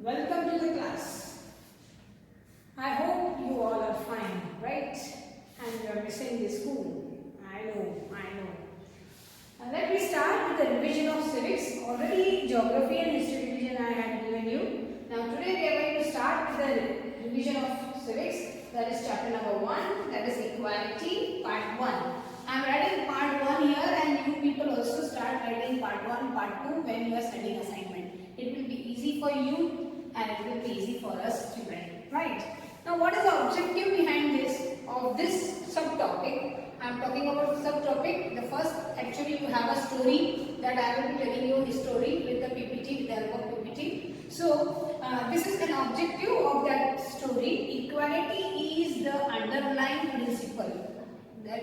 Welcome to the class. I hope you all are fine, right? And you are missing the school. I know. Let me start with the revision of civics. Already geography and history revision I had given you. Now today we are going to start with the revision of civics. That is chapter number 1. That is equality, part 1. I am writing part 1 here, and you people also start writing part 1, part 2 when you are studying assignment. It will be easy for you and it will be easy for us children, right? Now what is the objective behind this subtopic? I am talking about subtopic. The first, actually you have a story that I will be telling you the story with the PPT, with the help of PPT. So this is an objective of that story. Equality is the underlying principle.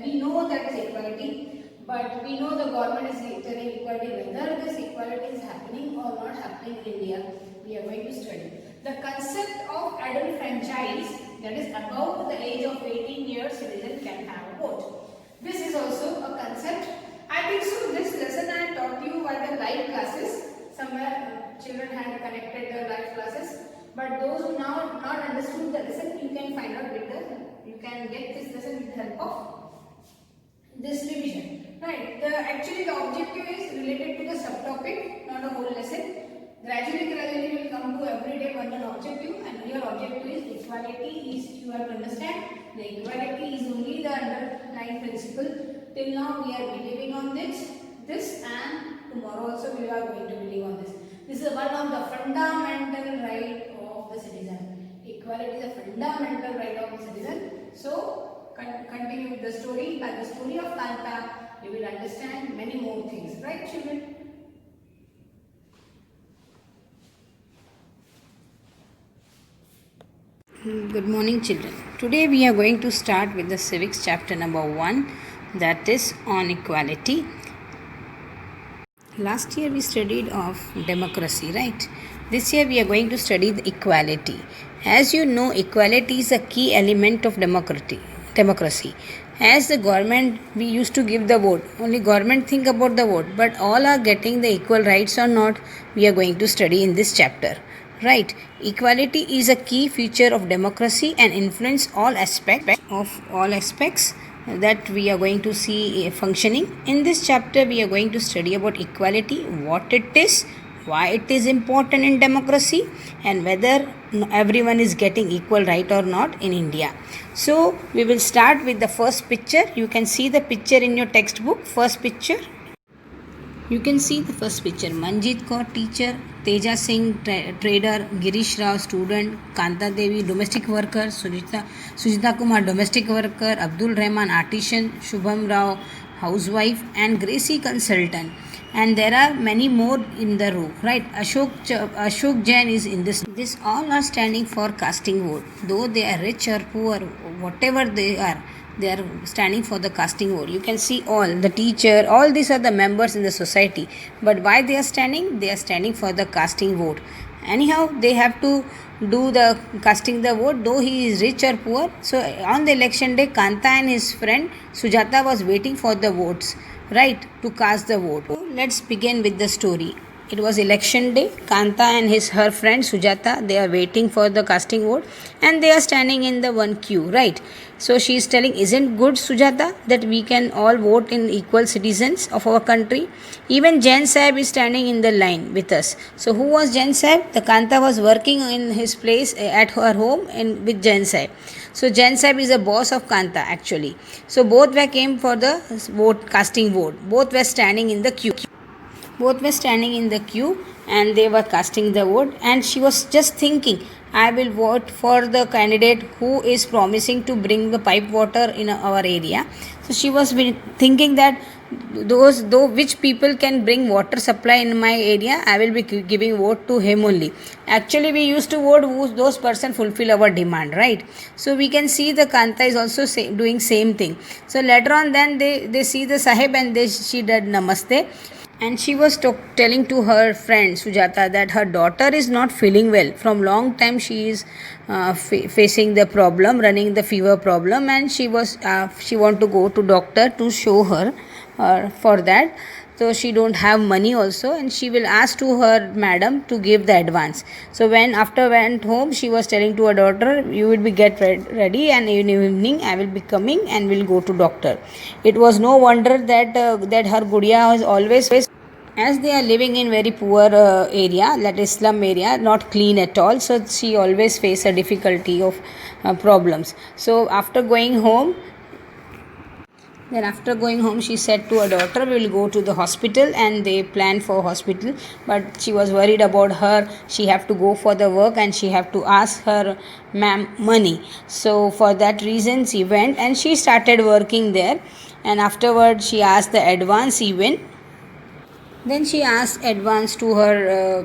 We know that is equality, but we know the government is telling equality. Whether this equality is happening or not happening in India, we are going to study. The concept of adult franchise, that is above the age of 18 years, citizen can have a vote. This is also a concept. I think so. This lesson I taught you by the live classes. Somewhere children had connected their live classes, but those who now not understood the lesson, you can find out with the. You can get this lesson with the help of this revision, right? Actually the objective is related to the subtopic, not a whole lesson. Gradually we will come to everyday one objective, and your objective is equality. Is you have to understand the equality is only the underlying principle. Till now we are believing on this, and tomorrow also we are going to believe on this. This is one of the fundamental right of the citizen. Equality is a fundamental right of the citizen. So continue with the story. By the story of Kanta, you will understand many more things, right children? Good morning children. Today we are going to start with the civics chapter number 1, that is on equality. Last year we studied of democracy, right? This year we are going to study the equality. As you know, equality is a key element of democracy. As the government, we used to give the vote. Only government think about the vote, but all are getting the equal rights or not, we are going to study in this chapter. Right. Equality is a key feature of democracy and influence all aspects that we are going to see functioning. In this chapter, we are going to study about equality, what it is, why it is important in democracy, and whether everyone is getting equal right or not in India. So, we will start with the first picture. You can see the picture in your textbook. First picture. You can see the first picture. Manjit Kaur, teacher. Teja Singh, trader. Girish Rao, student. Kanta Devi, domestic worker. Sujita Kumar, domestic worker. Abdul Rahman, artisan. Shubham Rao, housewife. And Gracie, consultant. And there are many more in the row, right? Ashok Jain is in this. This all are standing for casting vote. Though they are rich or poor, whatever they are standing for the casting vote. You can see all the teacher, all these are the members in the society. But why they are standing? They are standing for the casting vote. Anyhow, they have to do the casting the vote, though he is rich or poor. So on the election day, Kanta and his friend Sujata was waiting for the votes, right, to cast the vote. So let's begin with the story. It was election day. Kanta and her friend Sujata, they are waiting for the casting vote, and they are standing in the one queue, right? So she is telling, isn't good Sujata that we can all vote in equal citizens of our country? Even Jain Sahib is standing in the line with us. So who was Jain Sahib? The Kanta was working in his place at her home with Jain Sahib. So Jain Sahib is a boss of Kanta actually. So both came for the casting vote. Both were standing in the queue. And they were casting the vote, and she was just thinking, I will vote for the candidate who is promising to bring the pipe water in our area. So she was thinking that which people can bring water supply in my area, I will be giving vote to him only. Actually, we used to vote who those person fulfill our demand, right? So we can see the Kanta is also doing same thing. So later on, then they see the Sahib, and she did namaste. And she was telling to her friend Sujata that her daughter is not feeling well. From long time she is facing the problem, running the fever problem, and she want to go to doctor to show her for that. so she don't have money also, and she will ask to her madam to give the advance. So when after went home, she was telling to her daughter, you will be get ready, and in evening I will be coming and will go to doctor. It was no wonder that that her gudiya was always, as they are living in very poor area, that is slum area, not clean at all, so she always face a difficulty of problems. So after going home, she said to her daughter, we will go to the hospital, and they planned for hospital. But she was worried about her. She have to go for the work, and she have to ask her ma'am money. So for that reason, she went and she started working there. And afterwards, she asked the advance even. Then she asked advance to her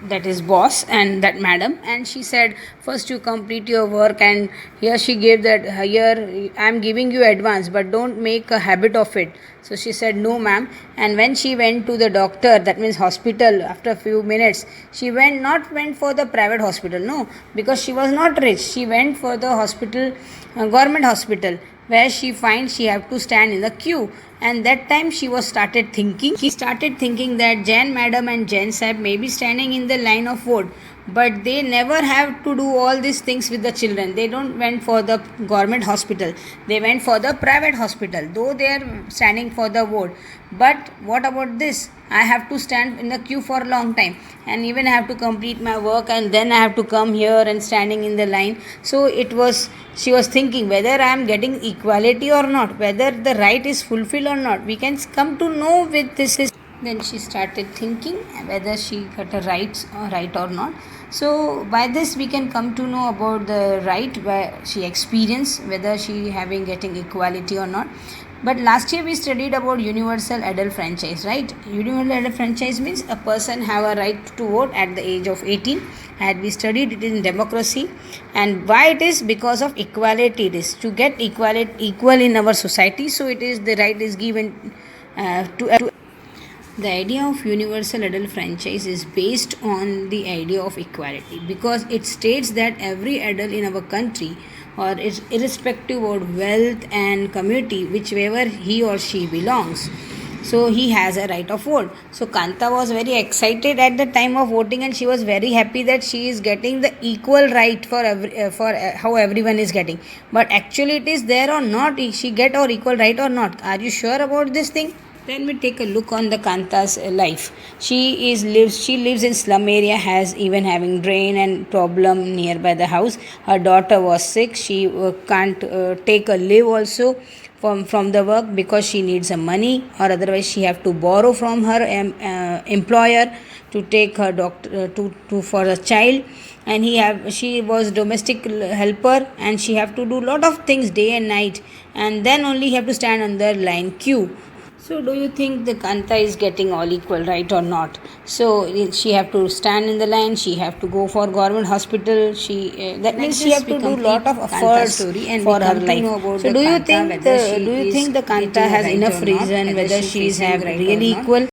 that is boss and that madam, and she said, first you complete your work. And here she gave that, here I am giving you advance, but don't make a habit of it. So she said, no ma'am. And when she went to the doctor, that means hospital, after a few minutes, she went for the private hospital, no, because she was not rich. She went for the hospital, government hospital, where she finds she have to stand in the queue. And that time she started thinking that Jain madam and Jain sahib may be standing in the line of vote, but they never have to do all these things with the children. They don't went for the government hospital, they went for the private hospital, though they are standing for the vote. But what about this? I have to stand in the queue for a long time, and even I have to complete my work, and then I have to come here and standing in the line. So she was thinking whether I am getting equality or not, whether the right is fulfilled or not. We can come to know with this. Then she started thinking whether she got a right or not. So by this we can come to know about the right where she experienced, whether she getting equality or not. But last year we studied about universal adult franchise, right? Universal adult franchise means a person have a right to vote at the age of 18. Had we studied it in democracy, and why it is? Because of equality. It is to get equal in our society. So it is the right is given to. The idea of universal adult franchise is based on the idea of equality, because it states that every adult in our country, or is irrespective of wealth and community, whichever he or she belongs, so he has a right of vote. So Kanta was very excited at the time of voting, and she was very happy that she is getting the equal right for how everyone is getting. But actually it is there or not, she get or equal right or not? Are you sure about this thing? Then we take a look on the Kanta's life. She lives in slum area, has even having drain and problem nearby the house. Her daughter was sick. She can't take a leave also from the work, because she needs some money, or otherwise she have to borrow from her employer to take her doctor to for a child. And she was domestic helper, and she have to do lot of things day and night, and then only have to stand on the line queue. So do you think the Kanta is getting all equal right or not? So she have to stand in the line, she have to go for government hospital, that means she have to do lot of efforts for her life. So do you think the Kanta has enough reason whether she is have really equal?